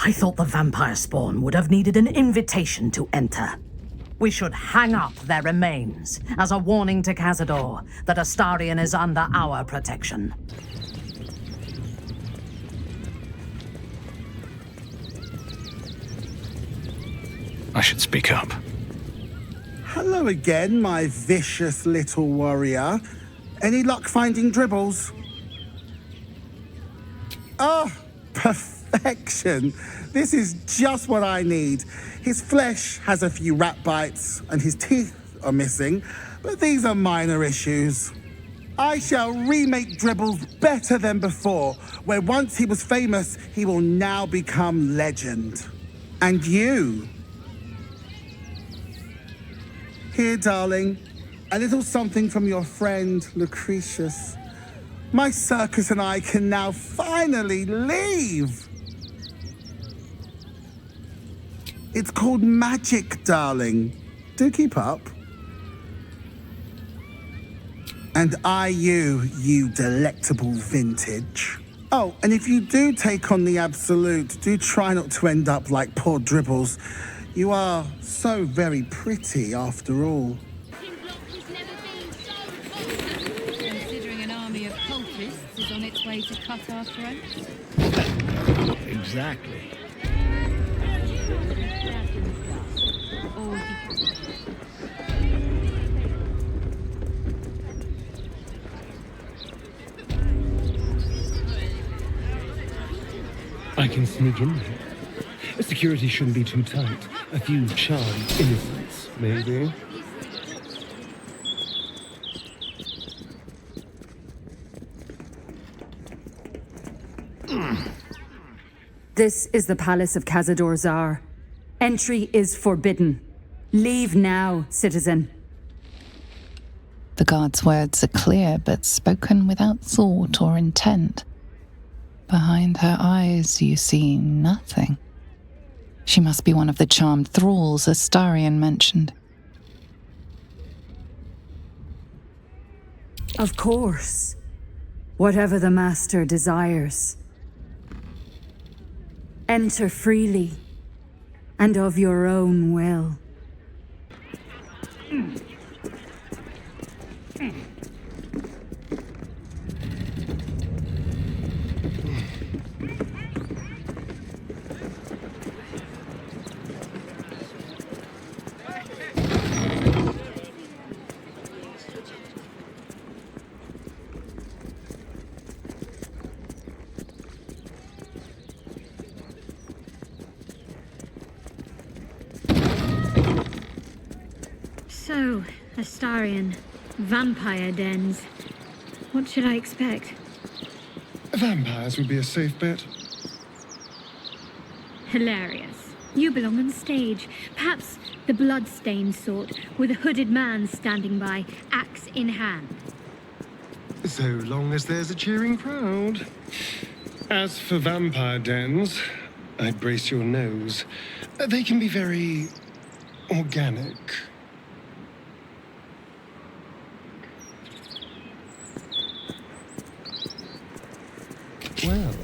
I thought the vampire spawn would have needed an invitation to enter. We should hang up their remains as a warning to Cazador that Astarion is under our protection. I should speak up. Hello again, my vicious little warrior. Any luck finding dribbles? Oh, perfection. This is just what I need. His flesh has a few rat bites and his teeth are missing, but these are minor issues. I shall remake Dribbles better than before, where once he was famous, he will now become legend. And you? Here, darling, a little something from your friend, Lucretius. My circus and I can now finally leave. It's called magic, darling. Do keep up. And you delectable vintage. Oh, and if you do take on the absolute, do try not to end up like poor Dribbles. You are so very pretty after all. Considering an army of cultists is on its way to cut our throats. Exactly. I can sneak in here. Security shouldn't be too tight. A few charmed innocents, maybe. This is the palace of Cazador Szarr. Entry is forbidden. Leave now, citizen. The guard's words are clear, but spoken without thought or intent. Behind her eyes, you see nothing. She must be one of the charmed thralls Astarion mentioned. Of course. Whatever the master desires. Enter freely, and of your own will. So, Astarion, vampire dens. What should I expect? Vampires would be a safe bet. Hilarious. You belong on stage. Perhaps the blood-stained sort, with a hooded man standing by, axe in hand. So long as there's a cheering crowd. As for vampire dens, I'd brace your nose. They can be very organic. Well,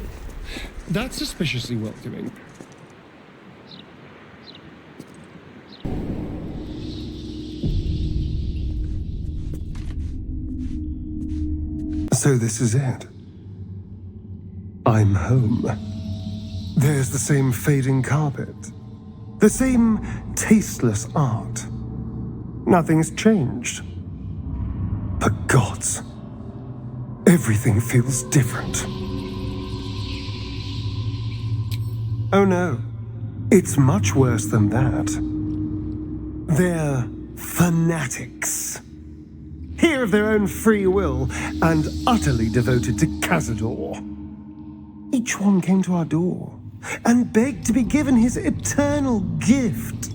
that's suspiciously welcoming. So this is it. I'm home. There's the same fading carpet. The same tasteless art. Nothing's changed. But gods, everything feels different. Oh no, it's much worse than that. They're fanatics. Here of their own free will and utterly devoted to Cazador. Each one came to our door and begged to be given his eternal gift.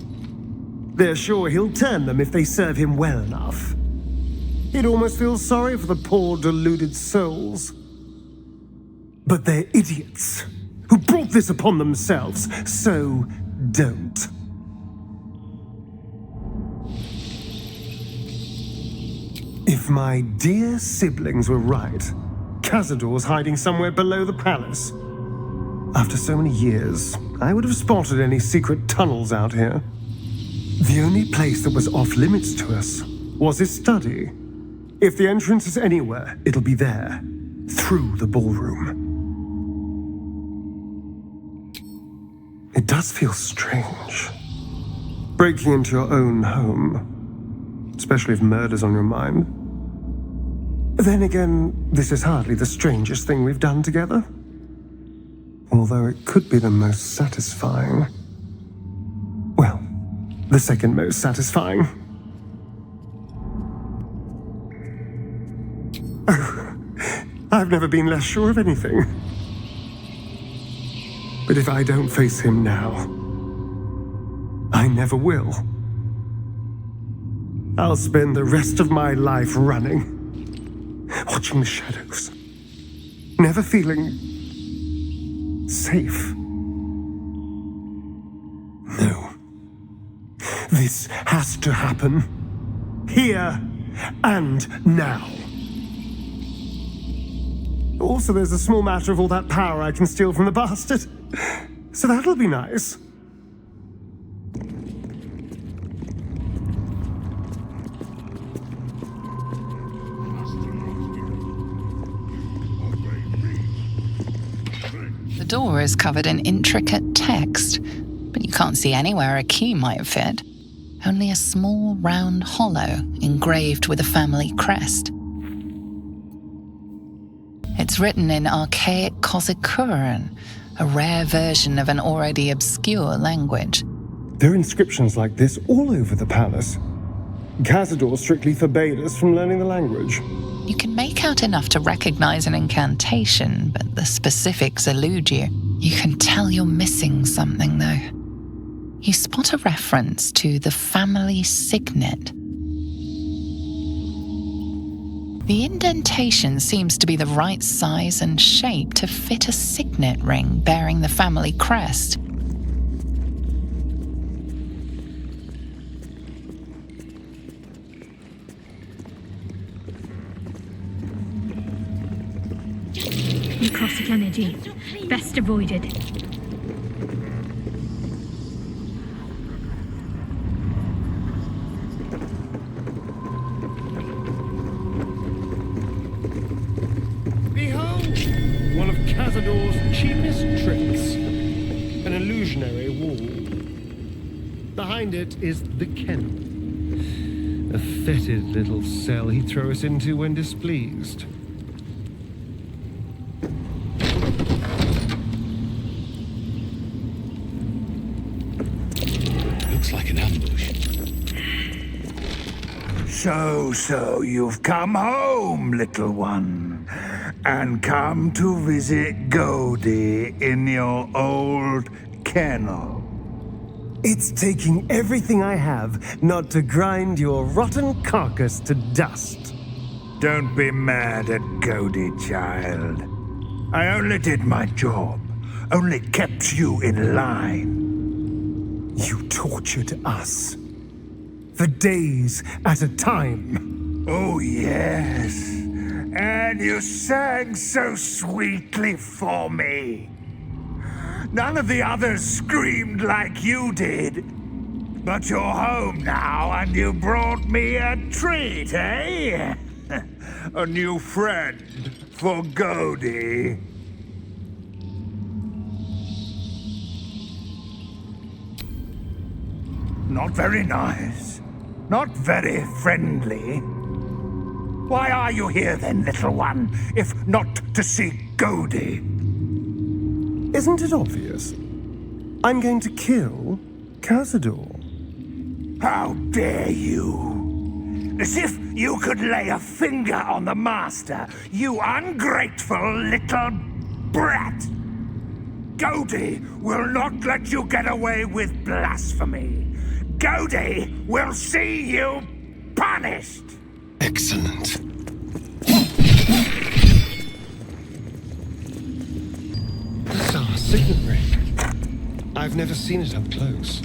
They're sure he'll turn them if they serve him well enough. He'd almost feel sorry for the poor deluded souls. But they're idiots who brought this upon themselves, so don't. If my dear siblings were right, Cazador's hiding somewhere below the palace. After so many years, I would have spotted any secret tunnels out here. The only place that was off limits to us was his study. If the entrance is anywhere, it'll be there, through the ballroom. It does feel strange. Breaking into your own home, especially if murder's on your mind. Then again, this is hardly the strangest thing we've done together. Although it could be the most satisfying. Well, the second most satisfying. Oh, I've never been less sure of anything. But if I don't face him now, I never will. I'll spend the rest of my life running, watching the shadows, never feeling safe. No. This has to happen. Here and now. Also, there's a small matter of all that power I can steal from the bastard. So that'll be nice. The door is covered in intricate text, but you can't see anywhere a key might fit. Only a small round hollow engraved with a family crest. It's written in archaic Cazador, a rare version of an already obscure language. There are inscriptions like this all over the palace. Cazador strictly forbade us from learning the language. You can make out enough to recognize an incantation, but the specifics elude you. You can tell you're missing something, though. You spot a reference to the family signet. The indentation seems to be the right size and shape to fit a signet ring bearing the family crest. Necrotic energy. Best avoided. Behold! One of Cazador's cheapest tricks. An illusionary wall. Behind it is the kennel. A fetid little cell he'd throw us into when displeased. Looks like an ambush. So you've come home, little one, and come to visit Godie in your old kennel. It's taking everything I have not to grind your rotten carcass to dust. Don't be mad at Godie, child. I only did my job, only kept you in line. You tortured us. For days at a time. Oh, yes. And you sang so sweetly for me. None of the others screamed like you did. But you're home now, and you brought me a treat, eh? A new friend for Godie. Not very nice. Not very friendly. Why are you here then, little one, if not to see Godie? Isn't it obvious? I'm going to kill Cazador. How dare you? As if you could lay a finger on the master, you ungrateful little brat! Godie will not let you get away with blasphemy. Godie will see you punished! Excellent. It's our signet ring. I've never seen it up close.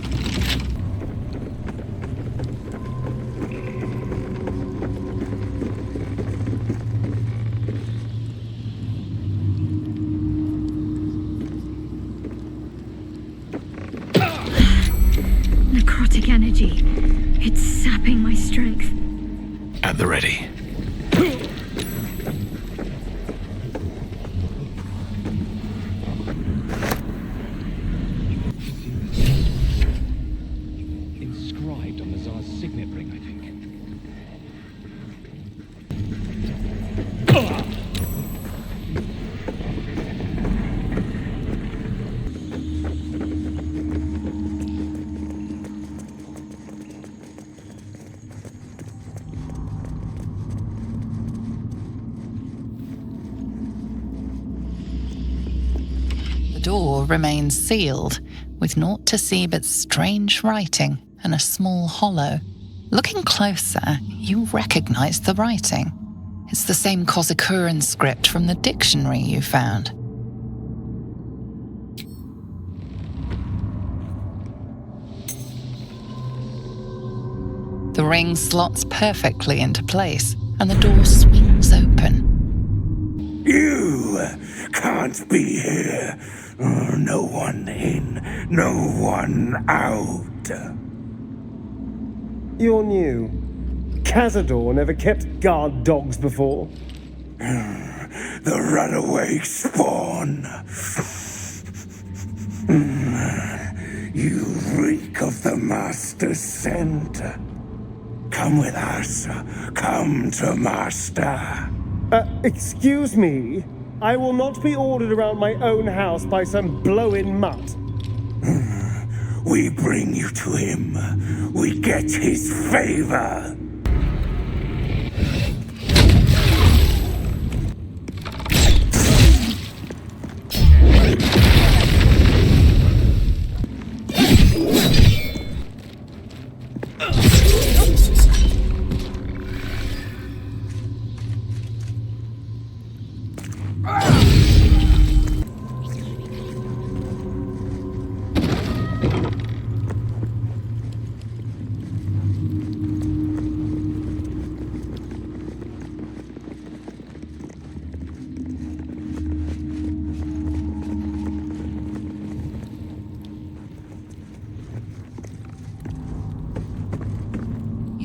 energy. It's sapping my strength. At the ready. Inscribed on the Tsar's signet ring, I think. The door remains sealed, with naught to see but strange writing and a small hollow. Looking closer, you recognize the writing. It's the same Kozakuran script from the dictionary you found. The ring slots perfectly into place, and the door swings open. You can't be here. No one in, no one out. You're new. Cazador never kept guard dogs before. The runaway spawn. You reek of the Master's scent. Come with us. Come to Master. Excuse me? I will not be ordered around my own house by some blow-in mutt. We bring you to him. We get his favor.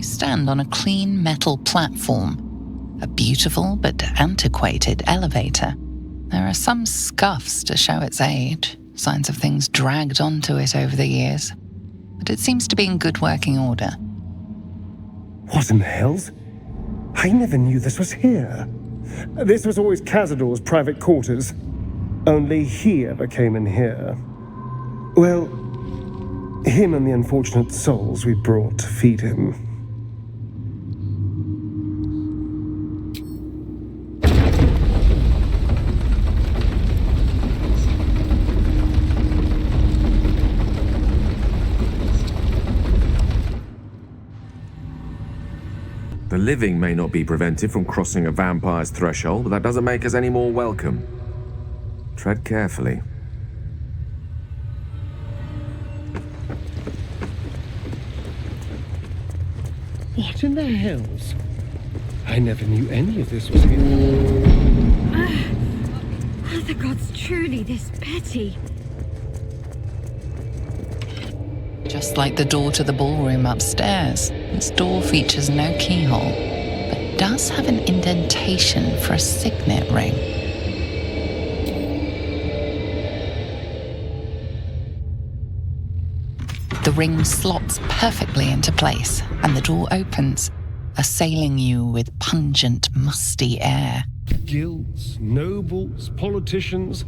Stand on a clean metal platform, a beautiful but antiquated elevator. There are some scuffs to show its age, signs of things dragged onto it over the years, but it seems to be in good working order. What in the hells? I never knew this was here. This was always Cazador's private quarters. Only he ever came in here. Well, him and the unfortunate souls we brought to feed him. The living may not be prevented from crossing a vampire's threshold, but that doesn't make us any more welcome. Tread carefully. What in the hells? I never knew any of this was here. Are the gods truly this petty? Just like the door to the ballroom upstairs, this door features no keyhole, but does have an indentation for a signet ring. The ring slots perfectly into place, and the door opens, assailing you with pungent, musty air. Guilds, nobles, politicians.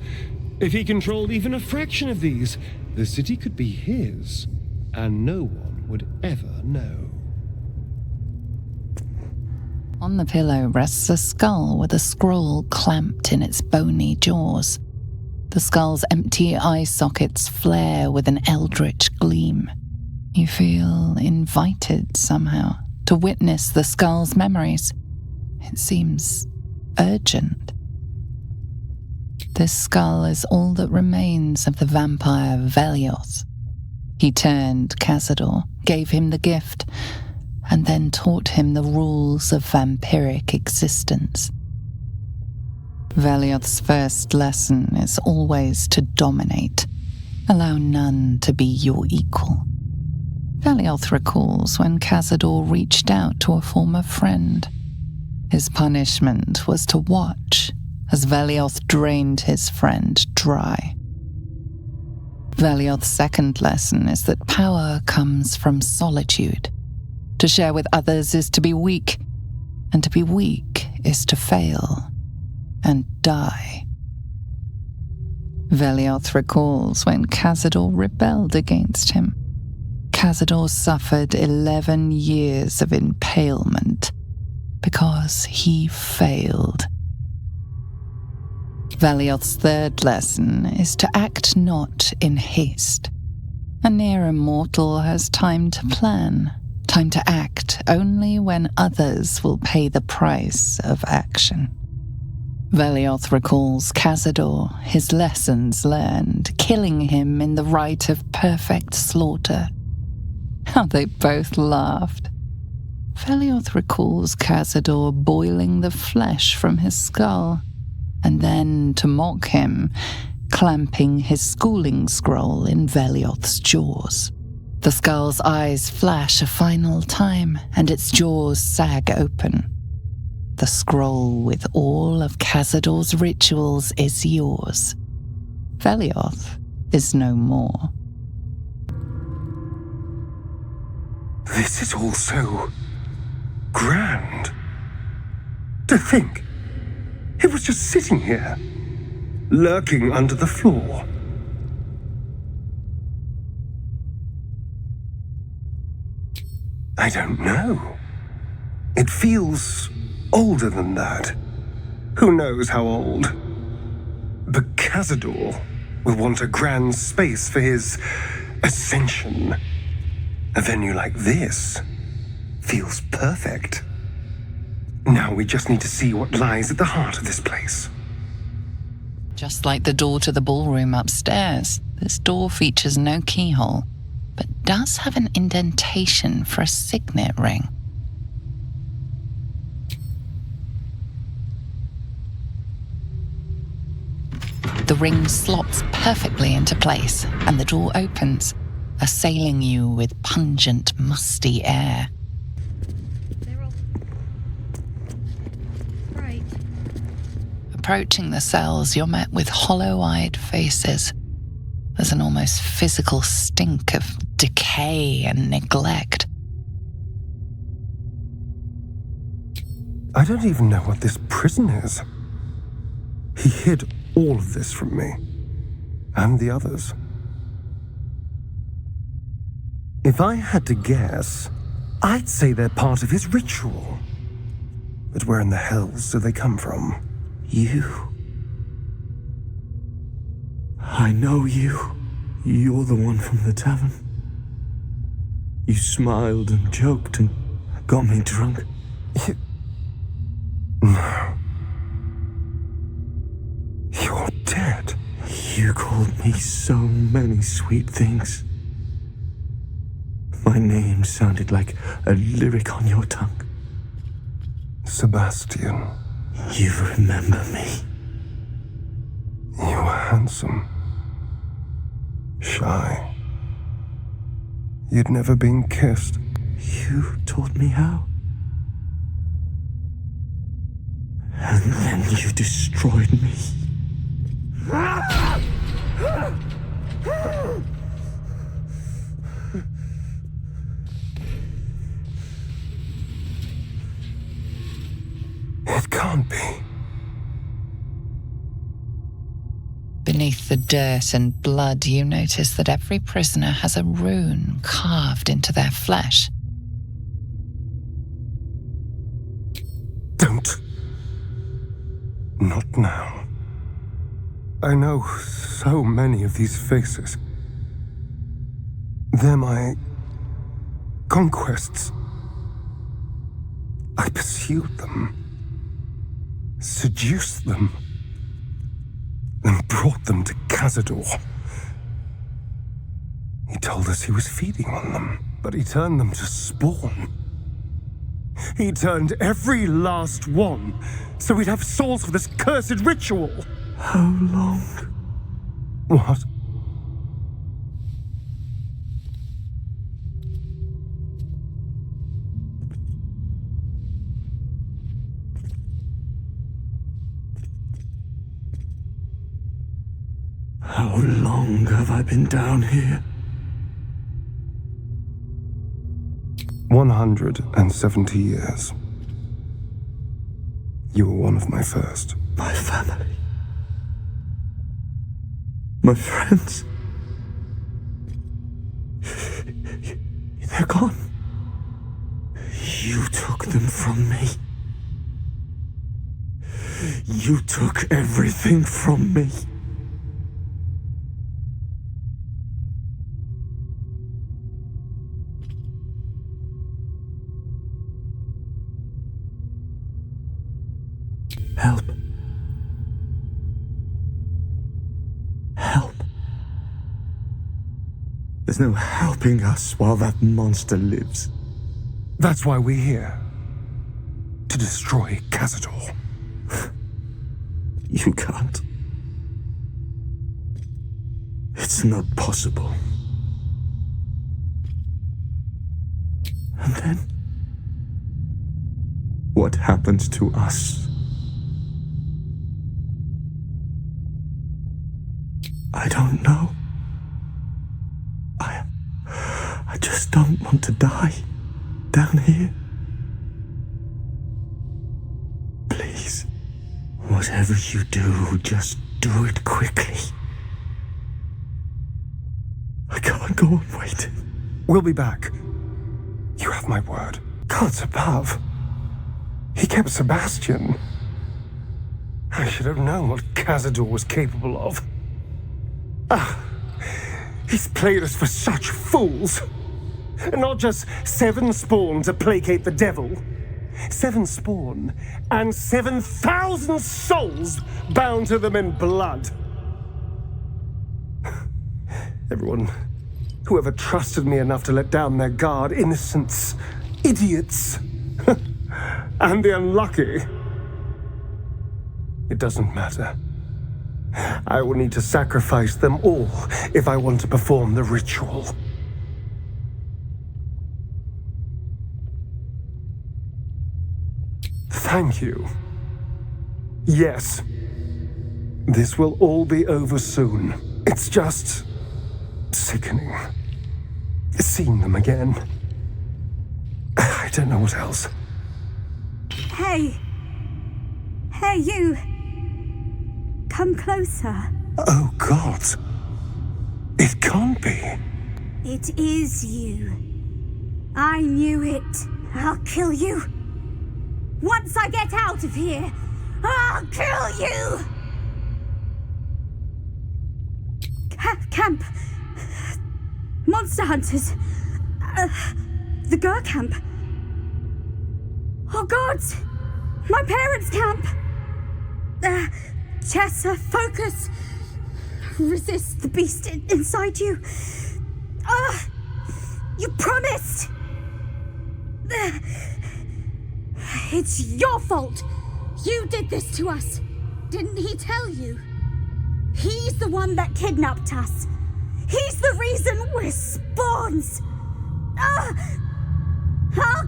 If he controlled even a fraction of these, the city could be his, and no one would ever know. On the pillow rests a skull with a scroll clamped in its bony jaws. The skull's empty eye sockets flare with an eldritch gleam. You feel invited somehow to witness the skull's memories. It seems urgent. This skull is all that remains of the vampire Velioth. He turned Cazador, gave him the gift, and then taught him the rules of vampiric existence. Velioth's first lesson is always to dominate. Allow none to be your equal. Velioth recalls when Cazador reached out to a former friend. His punishment was to watch as Velioth drained his friend dry. Velioth's second lesson is that power comes from solitude. To share with others is to be weak, and to be weak is to fail and die. Velioth recalls when Cazador rebelled against him. Cazador suffered 11 years of impalement because he failed. Velioth's third lesson is to act not in haste. A near immortal has time to plan, time to act only when others will pay the price of action. Velioth recalls Cazador, his lessons learned, killing him in the rite of perfect slaughter. How they both laughed. Velioth recalls Cazador boiling the flesh from his skull, and then, to mock him, clamping his schooling scroll in Velioth's jaws. The skull's eyes flash a final time, and its jaws sag open. The scroll with all of Cazador's rituals is yours. Velioth is no more. This is all so grand. To think, it was just sitting here, lurking under the floor. I don't know. It feels older than that. Who knows how old? But Cazador will want a grand space for his ascension. A venue like this feels perfect. Now we just need to see what lies at the heart of this place. Just like the door to the ballroom upstairs, this door features no keyhole, but does have an indentation for a signet ring. The ring slots perfectly into place, and the door opens, assailing you with pungent, musty air. Approaching the cells, you're met with hollow-eyed faces. There's an almost physical stink of decay and neglect. I don't even know what this prison is. He hid all of this from me, and the others. If I had to guess, I'd say they're part of his ritual. But where in the hells do they come from? You. I know you. You're the one from the tavern. You smiled and joked and got me drunk. No. You're dead. You called me so many sweet things. My name sounded like a lyric on your tongue. Sebastian. You remember me. You were handsome. Shy. You'd never been kissed. You taught me how. And then you destroyed me. It can't be. Beneath the dirt and blood, you notice that every prisoner has a rune carved into their flesh. Don't. Not now. I know so many of these faces. They're my conquests. I pursued them, seduced them, and brought them to Cazador. He told us he was feeding on them, but he turned them to spawn. He turned every last one, so we'd have souls for this cursed ritual. How long? What? How long have I been down here? 170 years. You were one of my first. My family. My friends. They're gone. You took them from me. You took everything from me. Help. Help. There's no helping us while that monster lives. That's why we're here. To destroy Cazador. You can't. It's not possible. And then, what happened to us? I don't know. I just don't want to die down here. Please, whatever you do, just do it quickly. I can't go on waiting. We'll be back. You have my word. Gods above. He kept Sebastian. I should have known what Cazador was capable of. He's played us for such fools. Not just 7 spawn to placate the devil. 7 spawn and 7,000 souls bound to them in blood. Everyone, whoever trusted me enough to let down their guard, innocents, idiots, and the unlucky. It doesn't matter. I will need to sacrifice them all if I want to perform the ritual. Thank you. Yes. This will all be over soon. It's just sickening. Seeing them again. I don't know what else. Hey! Hey, you! Come closer. Oh, God. It can't be. It is you. I knew it. I'll kill you. Once I get out of here, I'll kill you! Camp. Monster hunters. The Gur camp. Oh, God! My parents' camp! Chessa, focus! Resist the beast inside you. You promised! It's your fault! You did this to us! Didn't he tell you? He's the one that kidnapped us! He's the reason we're spawns! I'll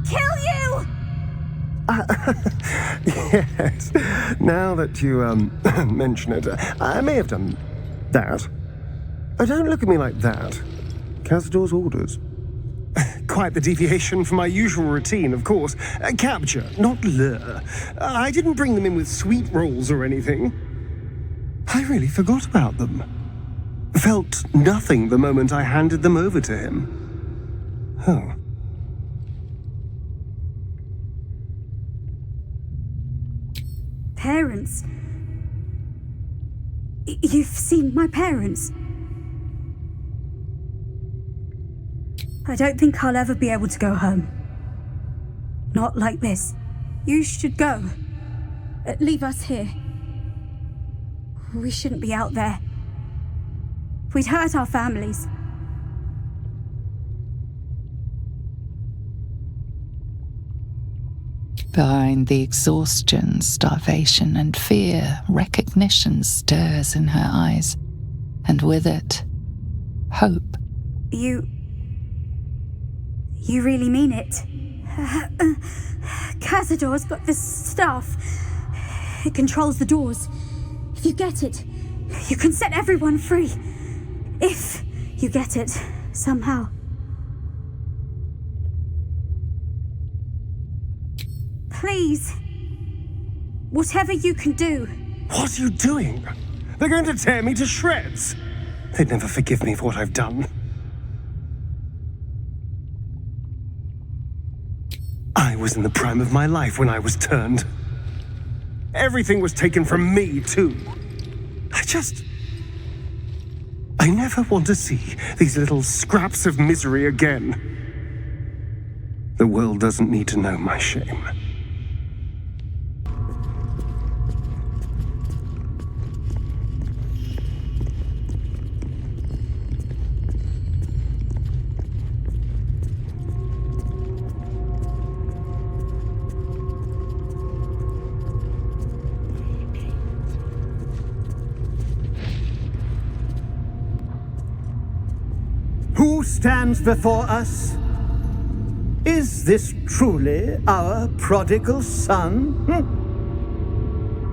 kill you! Yes. Now that you, mention it, I may have done that. Don't look at me like that. Cazador's orders. Quite the deviation from my usual routine, of course. Capture, not lure. I didn't bring them in with sweet rolls or anything. I really forgot about them. Felt nothing the moment I handed them over to him. Oh. Parents? You've seen my parents? I don't think I'll ever be able to go home. Not like this. You should go. Leave us here. We shouldn't be out there. We'd hurt our families. Behind the exhaustion, starvation, and fear, recognition stirs in her eyes, and with it, hope. You really mean it? Cazador's got this stuff. It controls the doors. If you get it, You can set everyone free. If you get it, somehow. Please. Whatever you can do. What are you doing? They're going to tear me to shreds. They'd never forgive me for what I've done. I was in the prime of my life when I was turned. Everything was taken from me, too. I never want to see these little scraps of misery again. The world doesn't need to know my shame. Who stands before us? Is this truly our prodigal son?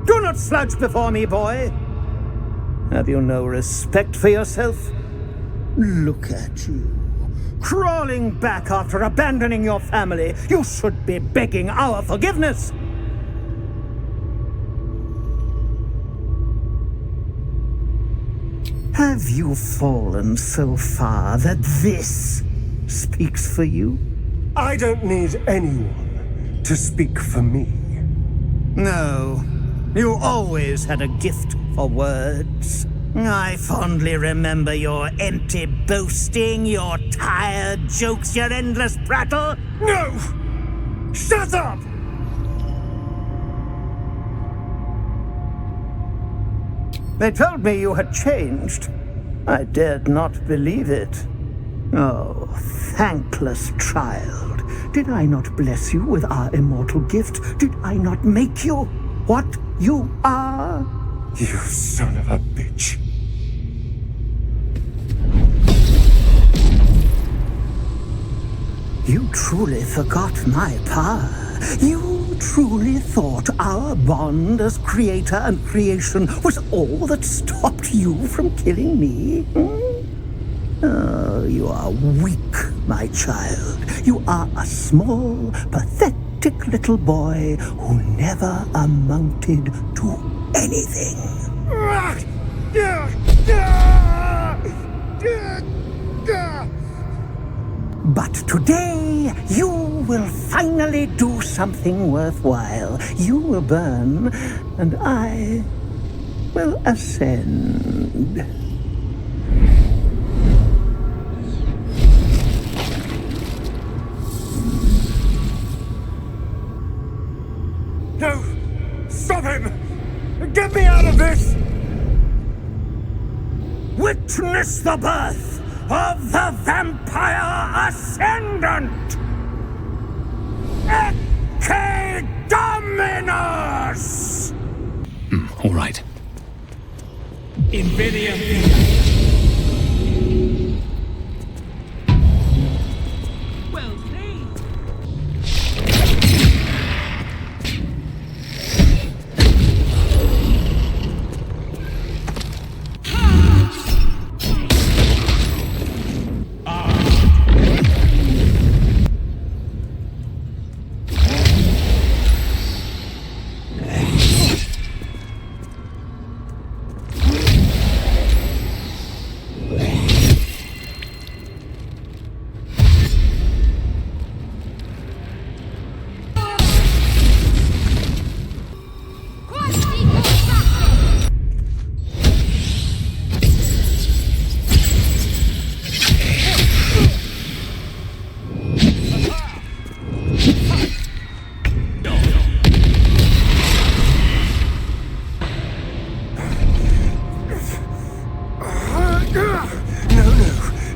Do not slouch before me, boy. Have you no respect for yourself? Look at you, crawling back after abandoning your family. You should be begging our forgiveness. Have you fallen so far that this speaks for you? I don't need anyone to speak for me. No, you always had a gift for words. I fondly remember your empty boasting, your tired jokes, your endless prattle. No! Shut up! They told me you had changed. I dared not believe it. Oh, thankless child. Did I not bless you with our immortal gift? Did I not make you what you are? You son of a bitch. You truly forgot my power. You truly thought our bond as creator and creation was all that stopped you from killing me? Oh, you are weak, my child. You are a small, pathetic little boy who never amounted to anything. But today, you will finally do something worthwhile. You will burn, and I will ascend. No! Stop him! Get me out of this! Witness the birth of the Vampire Ascendant! Ecce Dominus! All right. Invidia.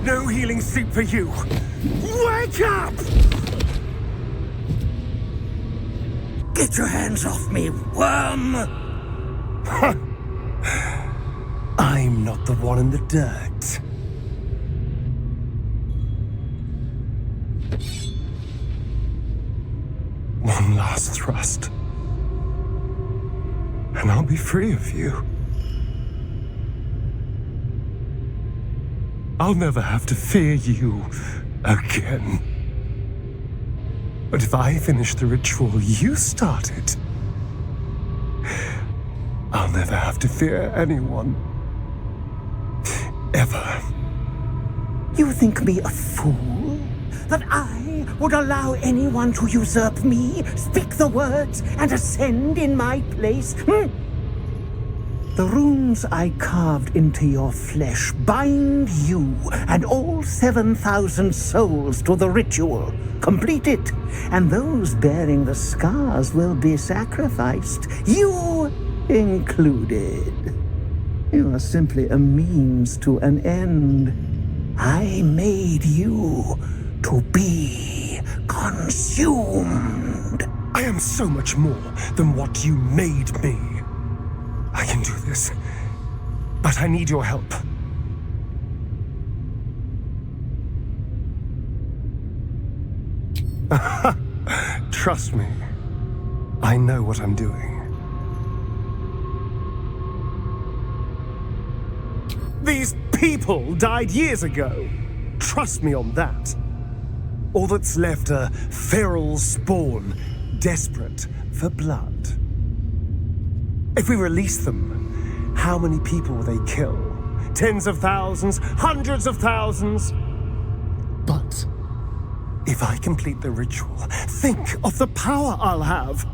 No healing soup for you. Wake up! Get your hands off me, worm! I'm not the one in the dirt. One last thrust, and I'll be free of you. I'll never have to fear you again. But if I finish the ritual you started, I'll never have to fear anyone. Ever. You think me a fool? That I would allow anyone to usurp me, speak the words, and ascend in my place? The runes I carved into your flesh bind you and all 7,000 souls to the ritual. Complete it, and those bearing the scars will be sacrificed, you included. You are simply a means to an end. I made you to be consumed. I am so much more than what you made me. I can do this, but I need your help. Trust me, I know what I'm doing. These people died years ago. Trust me on that. All that's left are feral spawn, desperate for blood. If we release them, how many people will they kill? Tens of thousands, hundreds of thousands? But if I complete the ritual, think of the power I'll have.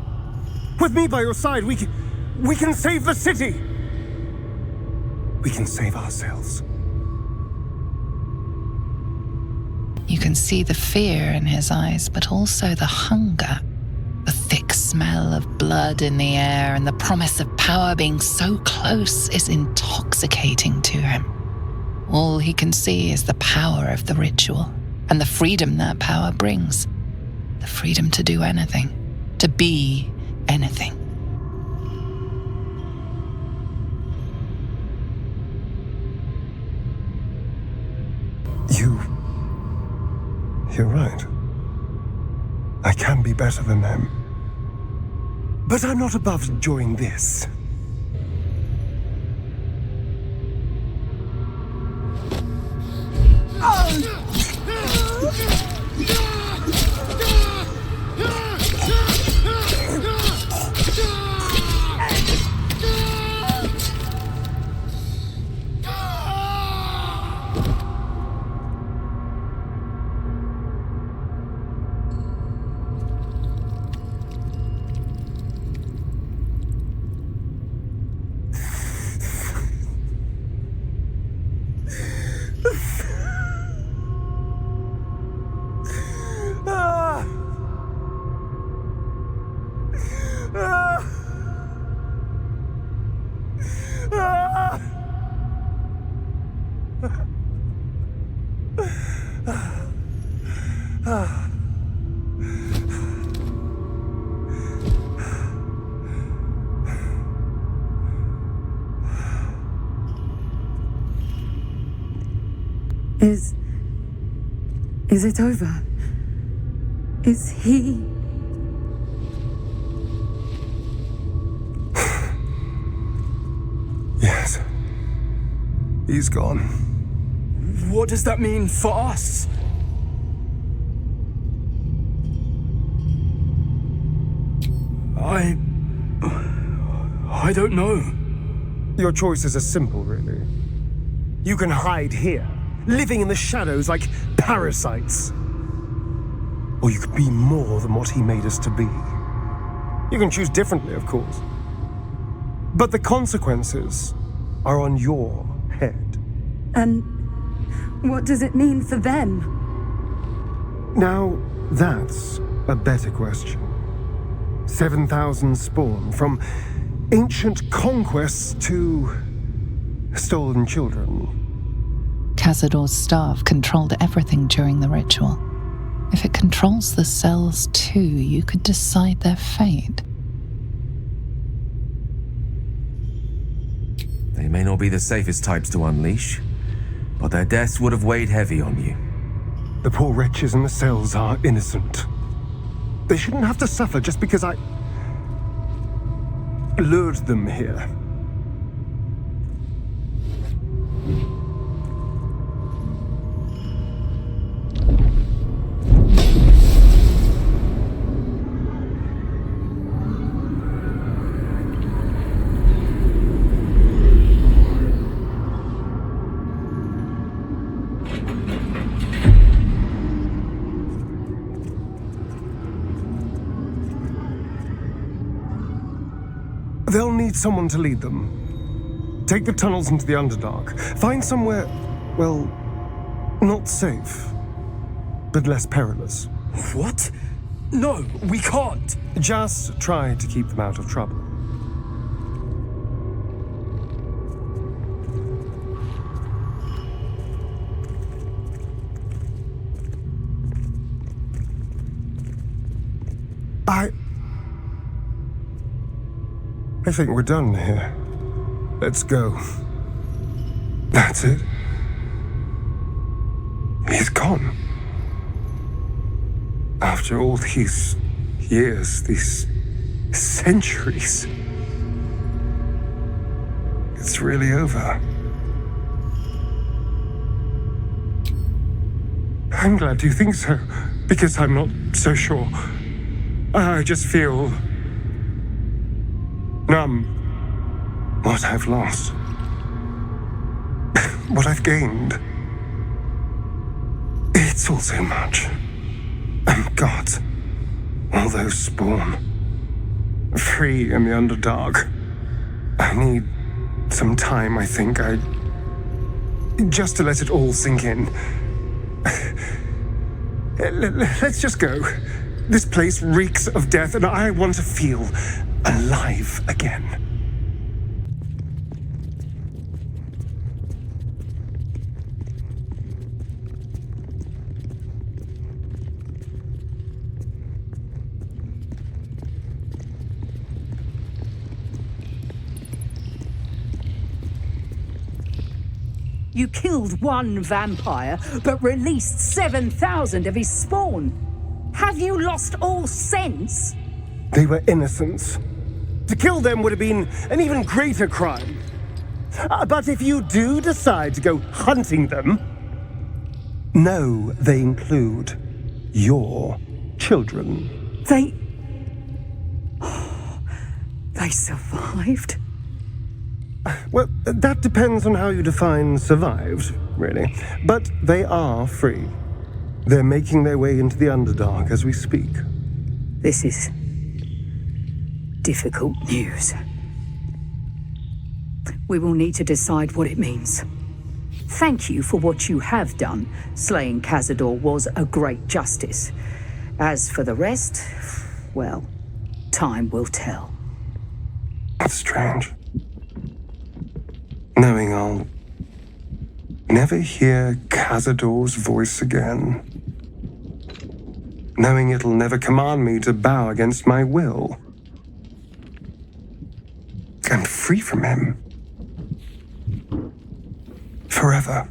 With me by your side, we can save the city. We can save ourselves. You can see the fear in his eyes, but also the hunger. The thick smell of blood in the air and the promise of power being so close is intoxicating to him. All he can see is the power of the ritual and the freedom that power brings. The freedom to do anything, to be anything. You're right. I can be better than them. But I'm not above enjoying this. Is it over? Is he... Yes. He's gone. What does that mean for us? I don't know. Your choices are simple, really. You can hide here, living in the shadows like parasites. Or you could be more than what he made us to be. You can choose differently, of course. But the consequences are on your head. And what does it mean for them? Now, that's a better question. 7,000 spawn, from ancient conquests to stolen children. Cazador's staff controlled everything during the ritual. If it controls the cells too, you could decide their fate. They may not be the safest types to unleash, but their deaths would have weighed heavy on you. The poor wretches in the cells are innocent. They shouldn't have to suffer just because I lured them here. They'll need someone to lead them. Take the tunnels into the Underdark. Find somewhere, well, not safe, but less perilous. What? No, we can't. Just try to keep them out of trouble. I think we're done here. Let's go. That's it. He's gone. After all these years, these centuries, it's really over. I'm glad you think so, because I'm not so sure. I just feel numb. What I've lost. What I've gained. It's all so much. And God, all those spawn. Free in the Underdark. I need some time, I think. Just to let it all sink in. Let's just go. This place reeks of death, and I want to feel alive again. You killed one vampire, but released 7,000 of his spawn. Have you lost all sense? They were innocents. To kill them would have been an even greater crime. But if you do decide to go hunting them, know they include your children. They survived? Well, that depends on how you define survived, really. But they are free. They're making their way into the Underdark as we speak. This is difficult news. We will need to decide what it means. Thank you for what you have done. Slaying Cazador was a great justice. As for the rest, well, time will tell. That's strange. Knowing I'll never hear Cazador's voice again. Knowing it'll never command me to bow against my will. I'm free from him. Forever.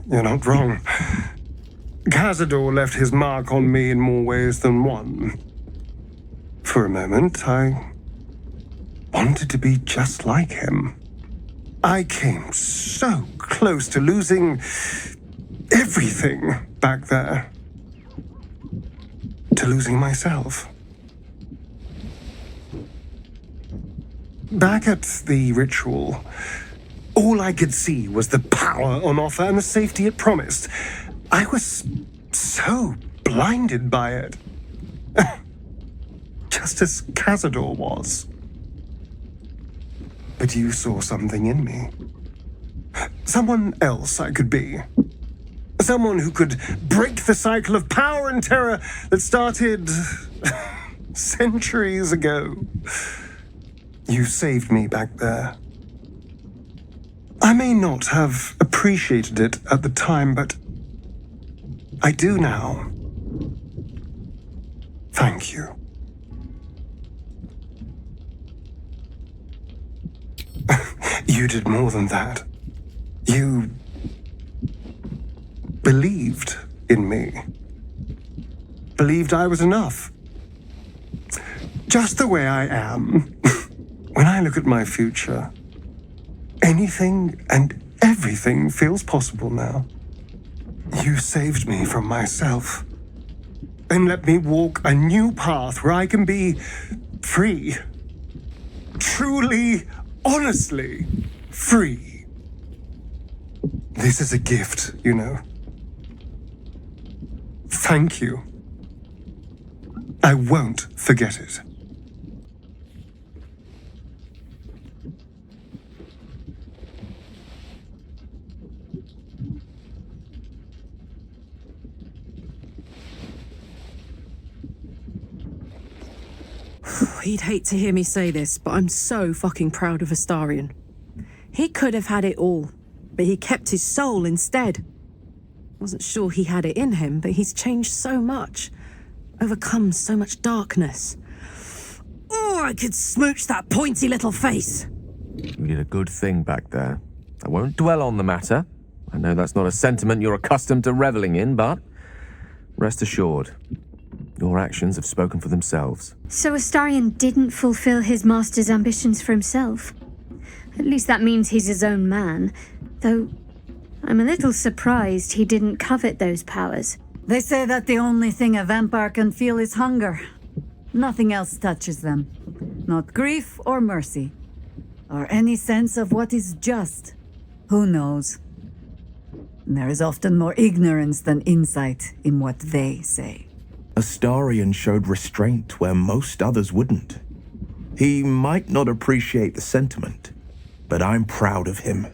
You're not wrong. Cazador left his mark on me in more ways than one. For a moment, I wanted to be just like him. I came so close to losing everything back there. To losing myself. Back at the ritual, all I could see was the power on offer and the safety it promised. I was so blinded by it. Just as Cazador was. But you saw something in me. Someone else I could be. Someone who could break the cycle of power and terror that started centuries ago. You saved me back there. I may not have appreciated it at the time, but I do now. Thank you. You did more than that. You believed in me. Believed I was enough. Just the way I am. When I look at my future, anything and everything feels possible now. You saved me from myself. And let me walk a new path where I can be free. Truly, honestly free. This is a gift, you know. Thank you. I won't forget it. He'd hate to hear me say this, but I'm so fucking proud of Astarion. He could have had it all, but he kept his soul instead. Wasn't sure he had it in him, but he's changed so much. Overcome so much darkness. Oh, I could smooch that pointy little face. You did a good thing back there. I won't dwell on the matter. I know that's not a sentiment you're accustomed to reveling in, but rest assured, your actions have spoken for themselves. So Astarion didn't fulfill his master's ambitions for himself. At least that means he's his own man, though I'm a little surprised he didn't covet those powers. They say that the only thing a vampire can feel is hunger. Nothing else touches them. Not grief or mercy, or any sense of what is just. Who knows? There is often more ignorance than insight in what they say. Astarion showed restraint where most others wouldn't. He might not appreciate the sentiment, but I'm proud of him.